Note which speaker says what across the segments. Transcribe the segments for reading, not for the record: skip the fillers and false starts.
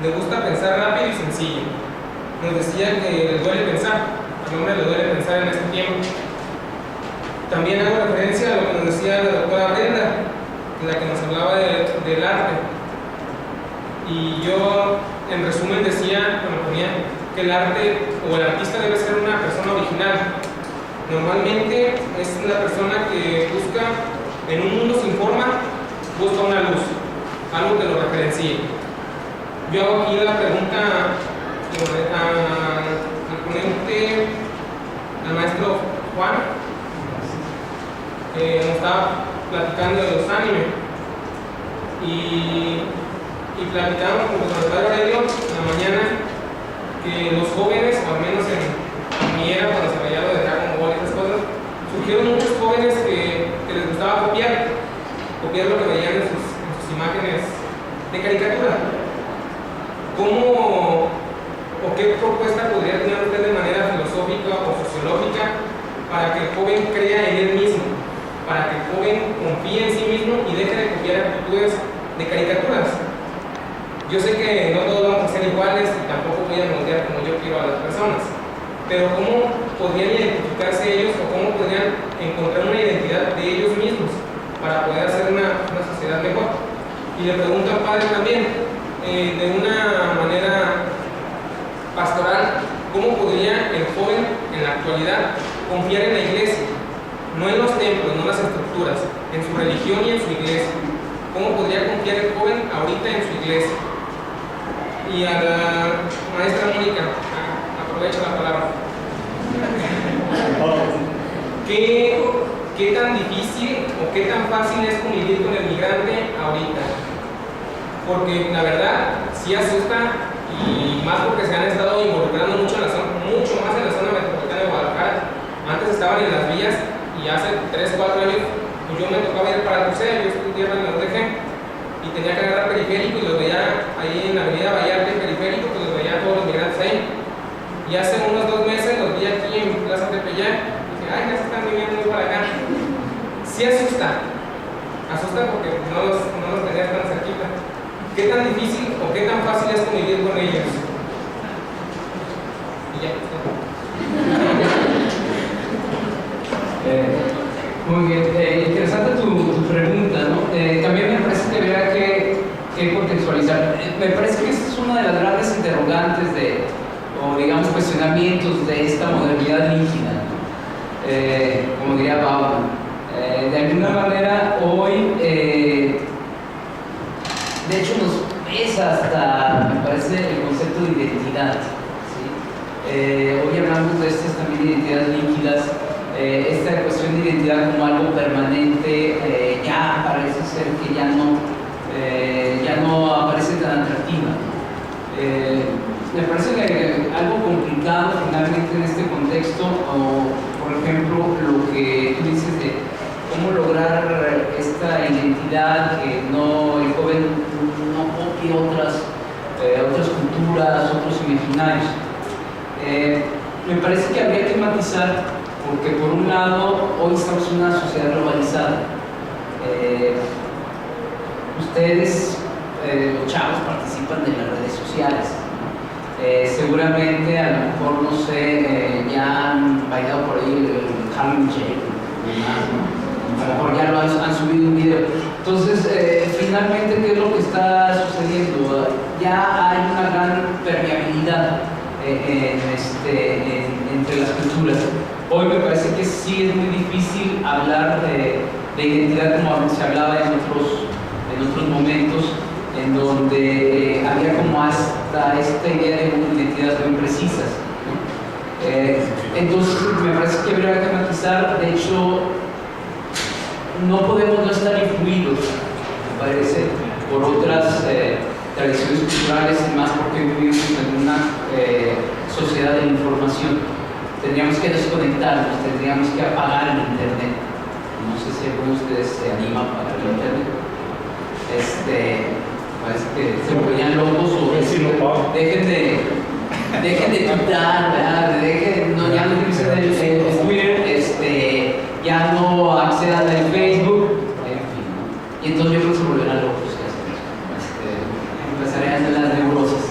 Speaker 1: le gusta pensar rápido y sencillo. Nos decía que les duele pensar, al hombre le duele pensar en este tiempo. También hago referencia a lo que nos decía la doctora Brenda, la que nos hablaba del arte. Y yo, en resumen, decía, bueno, ponía que el arte o el artista debe ser una persona original. Normalmente es la persona que busca, en un mundo sin forma, busca una luz, algo que lo referencie. Yo hago aquí la pregunta al ponente, al maestro Juan, que nos estaba platicando de los animes, y platicamos con el padre Aurelio en la mañana que los jóvenes, o al menos en mi era, cuando se veía lo de Dragon Ball y esas cosas, surgieron muchos jóvenes que les gustaba copiar lo que veían en sus imágenes de caricatura. ¿Cómo o qué propuesta podría tener usted de manera filosófica o sociológica para que el joven crea en él mismo, para que el joven confíe en sí mismo y deje de copiar actitudes de caricaturas? Yo sé que no todos vamos a ser iguales y tampoco voy a moldear como yo quiero a las personas, pero ¿cómo podrían identificarse ellos o cómo podrían encontrar una identidad de ellos mismos para poder hacer una sociedad mejor? Y le pregunto al padre también, de una manera pastoral, ¿cómo podría el joven en la actualidad confiar en la iglesia? No en los templos, no en las estructuras, en su religión y en su iglesia. ¿Cómo podría confiar el joven ahorita en su iglesia? Y a la maestra Mónica, aprovecho la palabra. ¿Qué tan difícil o qué tan fácil es convivir con el migrante ahorita? Porque la verdad sí asusta, y más porque se han estado involucrando mucho más en la zona metropolitana de Guadalajara. Antes estaban en las vías y hace 3 o 4 años pues yo me tocaba ir para el museo, yo estudiaba en la UDG y tenía que agarrar periférico y los veía ahí en la avenida Vallarta en periférico, pues los veía a todos los migrantes ahí. Y hace unos 2 meses los vi aquí en Plaza Tepeyac y dije, ay, ya se están viviendo muy para acá. Sí asusta porque no los tenías tan cerquita. ¿Qué tan difícil o qué tan fácil es convivir con ellos? Y ya.
Speaker 2: Muy bien, interesante tu pregunta, ¿no? También me parece que habría que contextualizar. Me parece que esa es una de las grandes interrogantes o digamos cuestionamientos de esta modernidad líquida, ¿no? Como diría Bauman. De alguna manera hoy de hecho nos pesa hasta, me parece, el concepto de identidad, ¿sí? Hoy hablamos de estas también identidades líquidas, esta cuestión de identidad como algo permanente, ya parece ser que ya no aparece tan atractiva. Me parece que algo complicado finalmente en este contexto, o por ejemplo lo que tú dices de cómo lograr esta identidad, que el joven no copie otras culturas, otros imaginarios. Me parece que habría que matizar, porque por un lado hoy estamos en una sociedad globalizada. Ustedes, los chavos, participan de las redes sociales, ¿no? Seguramente a lo mejor, no sé, ya han bailado por ahí el Harlem Shake, ¿no? A lo mejor ya lo han subido un video. Entonces, finalmente, ¿qué es lo que está sucediendo? Ya hay una gran permeabilidad entre las culturas. Hoy me parece que sí es muy difícil hablar de identidad como se hablaba en otros momentos, en donde había como hasta esta idea de identidades muy precisas, ¿no? Entonces, me parece que habría que matizar. De hecho, no podemos no estar influidos, me parece, por otras tradiciones culturales, y más porque vivimos en una sociedad de la información. Tendríamos que desconectarnos, tendríamos que apagar el internet. No sé si alguno de ustedes se anima a apagar el internet. Parece que se volvían locos o dejen de tuitar, ¿verdad? Ya no utilicen el Twitter, ya no accedan al Facebook, en fin, ¿no? Y entonces yo creo que se volverán locos, empezarían las neuroses.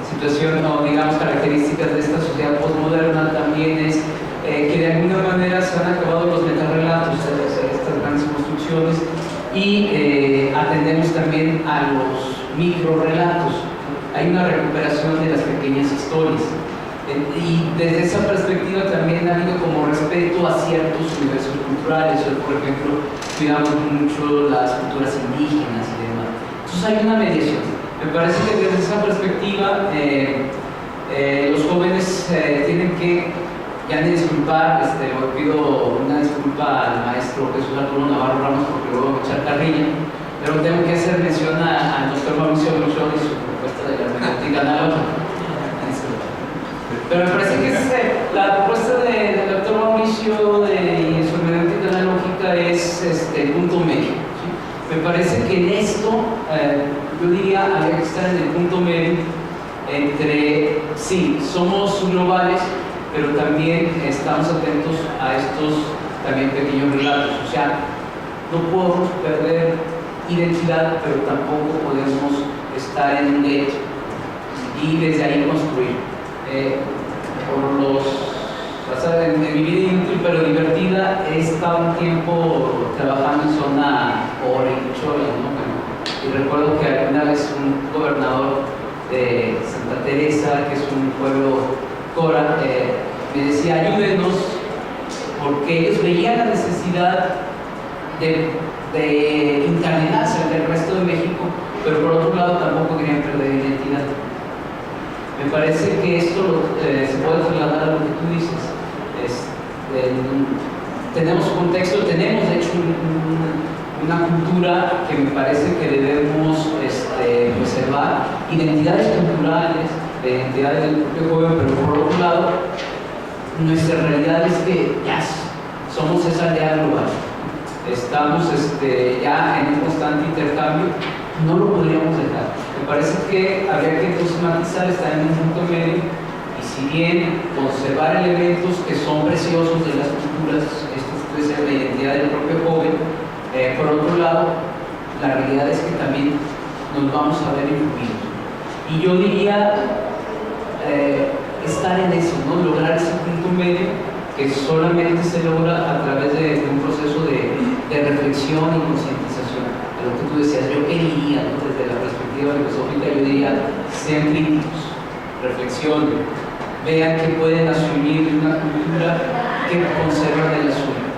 Speaker 2: situación o digamos características de esta sociedad postmoderna también es que de alguna manera se han acabado los metarrelatos, estas grandes construcciones, y atendemos también a los microrelatos. Hay una recuperación de las pequeñas historias. Y desde esa perspectiva también ha habido como respeto a ciertos universos culturales. Por ejemplo, cuidamos mucho las culturas indígenas y demás. Entonces hay una mediación. Me parece que desde esa perspectiva los jóvenes tienen que, ya de disculpar, le pido una disculpa al maestro Jesús Arturo Navarro Ramos porque luego voy a echar carrilla, pero tengo que hacer mención al doctor Mauricio Bruchón y su propuesta de la hermenéutica analógica. Pero me parece que la propuesta del doctor Mauricio y su hermenéutica analógica es el punto medio. ¿Sí? Me parece que en esto, yo diría, habría que estar en el punto medio entre, sí, somos globales, pero también estamos atentos a estos también pequeños relatos. O sea, no podemos perder identidad, pero tampoco podemos estar en un lecho y desde ahí construir. En mi vida inútil pero divertida he estado un tiempo trabajando en zona Ore y Chola, ¿no? Y recuerdo que alguna vez un gobernador de Santa Teresa, que es un pueblo Cora, me decía: ayúdenos, porque ellos veían la necesidad de incardinarse ante el resto de México, pero por otro lado tampoco querían perder identidad. Me parece que esto se puede trasladar a lo que tú dices. Tenemos contexto, tenemos de hecho una cultura que me parece que debemos preservar, identidades culturales, identidades del propio joven, pero por otro lado, nuestra realidad es que ya somos esa aldea global. Estamos ya en un constante intercambio, no lo podríamos dejar. Me parece que habría que matizar, estar en un punto medio, y si bien conservar elementos que son preciosos de las culturas, esto puede ser la identidad del propio joven, por otro lado, la realidad es que también nos vamos a ver influidos. Y yo diría estar en eso, ¿no? Lograr ese punto medio que solamente se logra a través de un proceso de reflexión y concientización. De lo que tú decías, yo quería, ¿no? Desde la perspectiva filosófica, yo diría: sean críticos, reflexionen, vean que pueden asumir una cultura que conservan de la suya.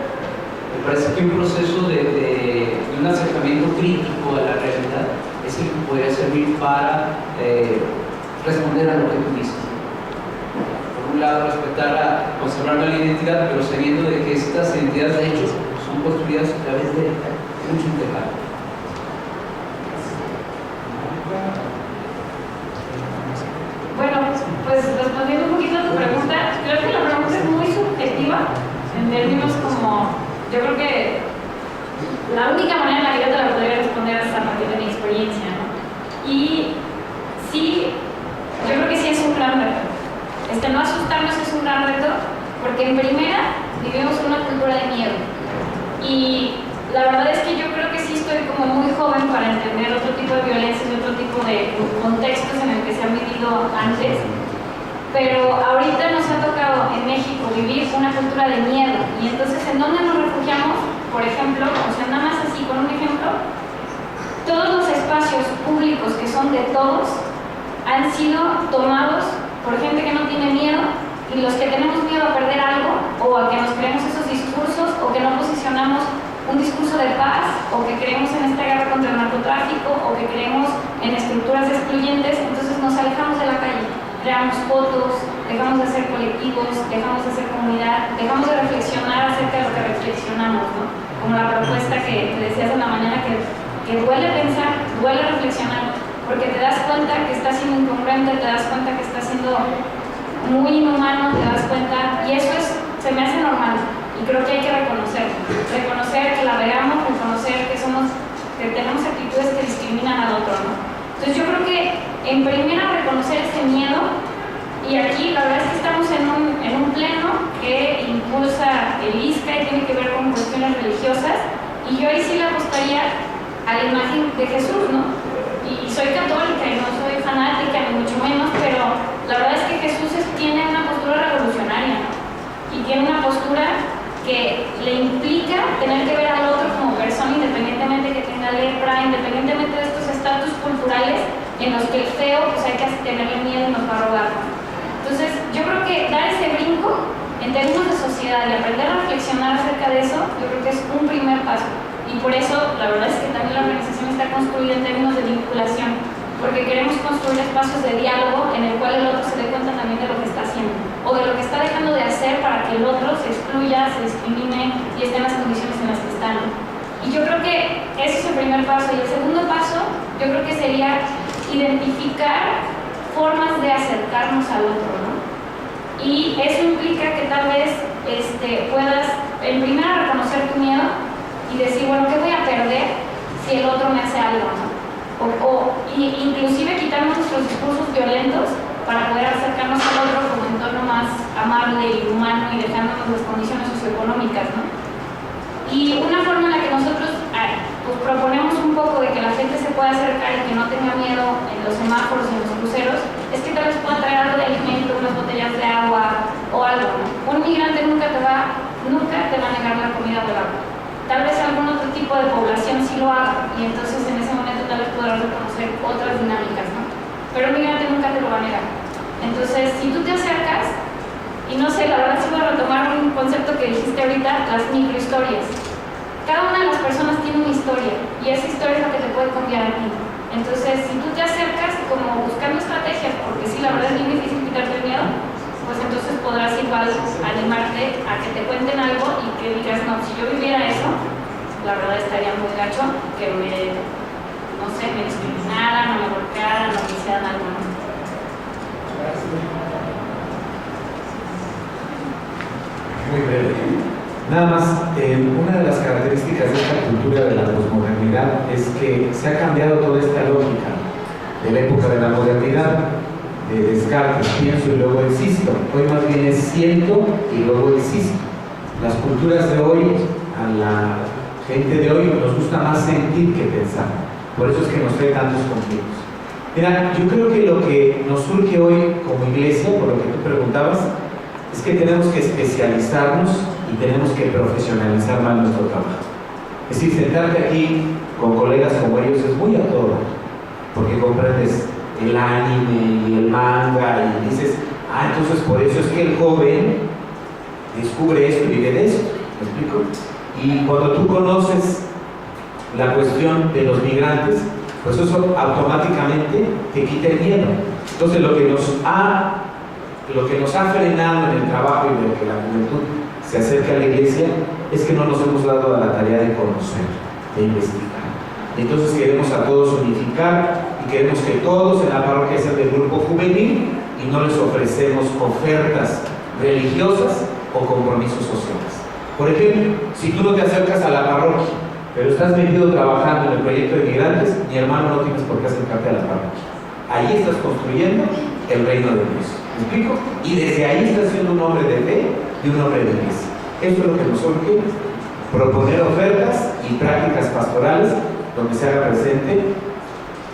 Speaker 2: Me parece que un proceso de un acercamiento crítico a la realidad es el que podría servir para responder a lo que tú dices. Por un lado, conservar la identidad, pero sabiendo de que estas identidades de hecho son construidas a través de mucho intercambio.
Speaker 3: Bueno, pues respondiendo un poquito a tu pregunta, creo que la pregunta es muy subjetiva en términos como, yo creo que la única manera en la que yo te la podría responder es a partir de mi experiencia, ¿no? Y sí, yo creo que sí es un gran reto. No asustarnos es un gran reto, porque en primera vivimos una cultura de miedo. Y la verdad es que yo creo que sí estoy como muy joven para entender otro tipo de violencias y otro tipo de contextos en el que se han vivido antes. Pero ahorita nos ha tocado en México vivir una cultura de miedo. Y entonces, ¿en dónde nos refugiamos? Por ejemplo, o sea, nada más así con un ejemplo, todos los espacios públicos que son de todos han sido tomados por gente que no tiene miedo, y los que tenemos miedo a perder algo, o a que nos creemos esos discursos, o que no posicionamos un discurso de paz, o que creemos en esta guerra contra el narcotráfico, o que creemos en estructuras excluyentes, entonces nos alejamos de la calle, creamos fotos, dejamos de ser colectivos, dejamos de ser comunidad, dejamos de reflexionar acerca de lo que reflexionamos, ¿no? Como la propuesta que te decías en la mañana, que duele pensar, duele reflexionar, porque te das cuenta que está siendo incongruente, te das cuenta que está siendo muy inhumano, te das cuenta, y eso se me hace normal, y creo que hay que reconocer que la regamos, reconocer que tenemos actitudes que discriminan al otro, ¿no? Entonces yo creo que en primera reconocer ese miedo, y aquí la verdad es que estamos en un pleno que impulsa el ISCA y tiene que ver con cuestiones religiosas, y yo ahí sí le apostaría a la imagen de Jesús, ¿no? Y soy católica y no soy fanática ni mucho menos, pero la verdad es que Jesús tiene una postura revolucionaria, ¿no? Y tiene una postura que le implica tener que ver al otro como persona, independientemente que tenga lepra, independientemente de estos estatus culturales en los que el feo pues hay que tenerle miedo y nos va a robar, ¿no? Entonces yo creo que dar ese brinco en términos de sociedad y aprender a reflexionar acerca de eso, yo creo que es un primer paso. Y por eso la verdad es que también la organización está construida en términos de vinculación, porque queremos construir espacios de diálogo en el cual el otro se dé cuenta también de lo que está haciendo o de lo que está dejando de hacer para que el otro se excluya, se discrimine y esté en las condiciones en las que está, ¿no? Y yo creo que ese es el primer paso. Y el segundo paso yo creo que sería identificar formas de acercarnos al otro, ¿no? Y eso implica que tal vez puedas en primera reconocer tu miedo y decir, bueno, ¿qué voy a perder si el otro me hace algo, ¿no? Inclusive quitar nuestros discursos violentos para poder acercarnos al otro como un entorno más amable y humano y dejándonos las condiciones socioeconómicas, ¿no? Y una forma en la que nosotros pues proponemos un poco de que la gente se pueda acercar y que no tenga miedo en los semáforos y en los cruceros es que tal vez pueda traer algo de alimento, unas botellas de agua o algo, ¿no? Un migrante nunca te va a negar la comida o el agua. Tal vez algún otro tipo de población sí lo haga y entonces en ese momento tal vez podrás reconocer otras dinámicas, ¿no? Pero un migrante nunca te lo va a negar. Entonces, si tú te acercas, y no sé, la verdad sí voy a retomar un concepto que dijiste ahorita, las microhistorias. Cada una de las personas tiene una historia y esa historia es la que te puede cambiar a ti. Entonces, si tú te acercas como buscando estrategias, porque sí, la verdad es bien difícil quitarte el miedo, pues entonces podrás igual animarte a que te cuenten algo y que digas, no, si yo viviera eso, la verdad estaría muy gacho que me discriminaran, no me golpearan, no me hicieran algo, ¿no?
Speaker 4: Muy breve. Nada más, una de las características de esta cultura de la posmodernidad es que se ha cambiado toda esta lógica de la época de la modernidad, de Descartes, pienso y luego existo. Hoy más bien es siento y luego existo. Las culturas de hoy, a la gente de hoy nos gusta más sentir que pensar. Por eso es que nos trae tantos conflictos. Mira, yo creo que lo que nos surge hoy como iglesia, por lo que tú preguntabas, es que tenemos que especializarnos y tenemos que profesionalizar más nuestro trabajo. Es decir, sentarte aquí con colegas como ellos es muy a todo, porque comprendes el anime y el manga y dices, entonces por eso es que el joven descubre esto y vive de esto, ¿me explico? Y cuando tú conoces la cuestión de los migrantes, pues eso automáticamente te quita el miedo. Entonces lo que nos ha frenado en el trabajo y de que la juventud se acerque a la iglesia es que no nos hemos dado a la tarea de conocer, de investigar. Entonces queremos a todos unificar y queremos que todos en la parroquia sean del grupo juvenil y no les ofrecemos ofertas religiosas o compromisos sociales. Por ejemplo, si tú no te acercas a la parroquia, pero estás metido trabajando en el proyecto de migrantes, mi hermano, no tienes por qué acercarte a la parroquia. Ahí estás construyendo el reino de Dios. ¿Me explico? Y desde ahí estás siendo un hombre de fe y un hombre de iglesia. Eso es lo que nos surge, proponer ofertas y prácticas pastorales donde se haga presente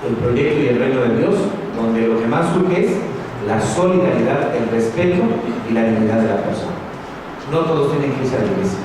Speaker 4: el proyecto y el reino de Dios, donde lo que más surge es la solidaridad, el respeto y la dignidad de la persona. No todos tienen que irse a la iglesia.